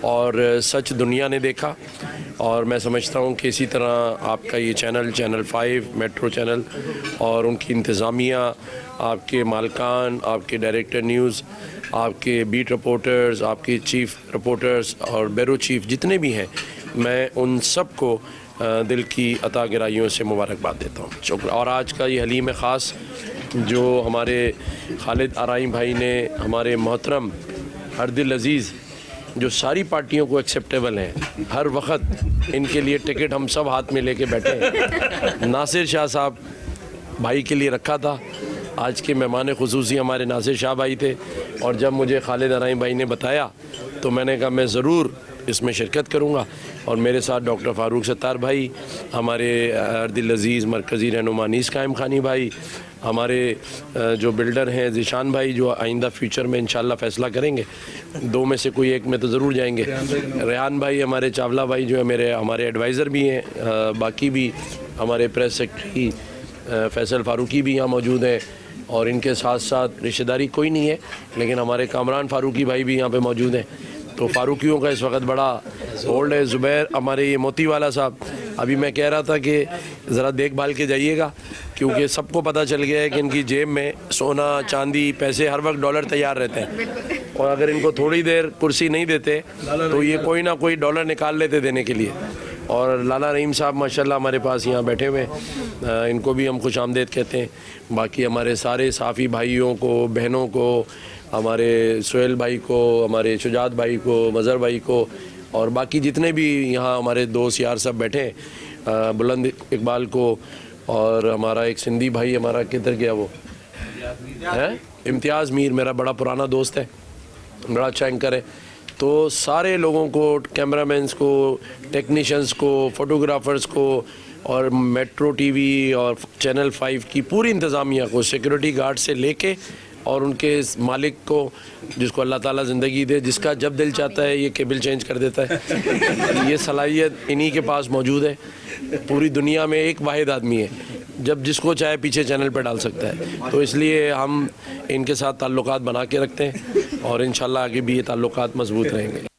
اور سچ دنیا نے دیکھا، اور میں سمجھتا ہوں کہ اسی طرح آپ کا یہ چینل 5 میٹرو چینل اور ان کی انتظامیہ، آپ کے مالکان، آپ کے ڈائریکٹر نیوز، آپ کے بیٹ رپورٹرز، آپ کے چیف رپورٹرز اور بیورو چیف جتنے بھی ہیں، میں ان سب کو دل کی عطا گرائیوں سے مبارکباد دیتا ہوں. شکر. اور آج کا یہ حلیم خاص جو ہمارے خالد آرائیں بھائی نے، ہمارے محترم ہردل عزیز جو ساری پارٹیوں کو ایکسیپٹیبل ہیں، ہر وقت ان کے لیے ٹکٹ ہم سب ہاتھ میں لے کے بیٹھے ہیں. ناصر شاہ صاحب بھائی کے لیے رکھا تھا. آج کے مہمان خصوصی ہمارے ناصر شاہ بھائی تھے، اور جب مجھے خالد آرائیں بھائی نے بتایا تو میں نے کہا میں ضرور اس میں شرکت کروں گا. اور میرے ساتھ ڈاکٹر فاروق ستار بھائی، ہمارے ہردل عزیز مرکزی رہنما انیس قائم خانی بھائی، ہمارے جو بلڈر ہیں ذیشان بھائی جو آئندہ فیوچر میں انشاءاللہ فیصلہ کریں گے، 2 میں سے کوئی ایک میں تو ضرور جائیں گے. ریحان بھائی، ہمارے چاولہ بھائی جو ہے ہمارے ایڈوائزر بھی ہیں، باقی بھی ہمارے پریس سیکرٹری فیصل فاروقی بھی یہاں موجود ہیں، اور ان کے ساتھ ساتھ رشتہ داری کوئی نہیں ہے لیکن ہمارے کامران فاروقی بھائی بھی یہاں پہ موجود ہیں. تو فاروقیوں کا اس وقت بڑا ہولڈ ہے. زبیر ہمارے یہ موتی والا صاحب، ابھی میں کہہ رہا تھا کہ ذرا دیکھ بھال کے جائیے گا، کیونکہ سب کو پتہ چل گیا ہے کہ ان کی جیب میں سونا چاندی پیسے ہر وقت ڈالر تیار رہتے ہیں، اور اگر ان کو تھوڑی دیر کرسی نہیں دیتے تو یہ کوئی نہ کوئی ڈالر نکال لیتے دینے کے لیے. اور لالا رحیم صاحب ماشاءاللہ ہمارے پاس یہاں بیٹھے ہوئے ہیں، ان کو بھی ہم خوش آمدید کہتے ہیں. باقی ہمارے سارے صحافی بھائیوں کو، بہنوں کو، ہمارے سہیل بھائی کو، ہمارے شجاعت بھائی کو، مظہر بھائی کو، اور باقی جتنے بھی یہاں ہمارے دوست یار سب بیٹھے ہیں، بلند اقبال کو، اور ہمارا ایک سندھی بھائی ہمارا کدھر گیا وہ ہے امتیاز میر، میرا بڑا پرانا دوست ہے، بڑا اچھا اینکر ہے. تو سارے لوگوں کو، کیمرہ مینز کو، ٹیکنیشینز کو، فوٹوگرافرز کو، اور میٹرو ٹی وی اور چینل 5 کی پوری انتظامیہ کو، سیکورٹی گارڈ سے لے کے اور ان کے مالک کو، جس کو اللہ تعالیٰ زندگی دے، جس کا جب دل چاہتا ہے یہ کیبل چینج کر دیتا ہے، یہ صلاحیت انہی کے پاس موجود ہے. پوری دنیا میں ایک واحد آدمی ہے جب جس کو چاہے پیچھے چینل پہ ڈال سکتا ہے. تو اس لیے ہم ان کے ساتھ تعلقات بنا کے رکھتے ہیں، اور انشاءاللہ آگے بھی یہ تعلقات مضبوط رہیں گے.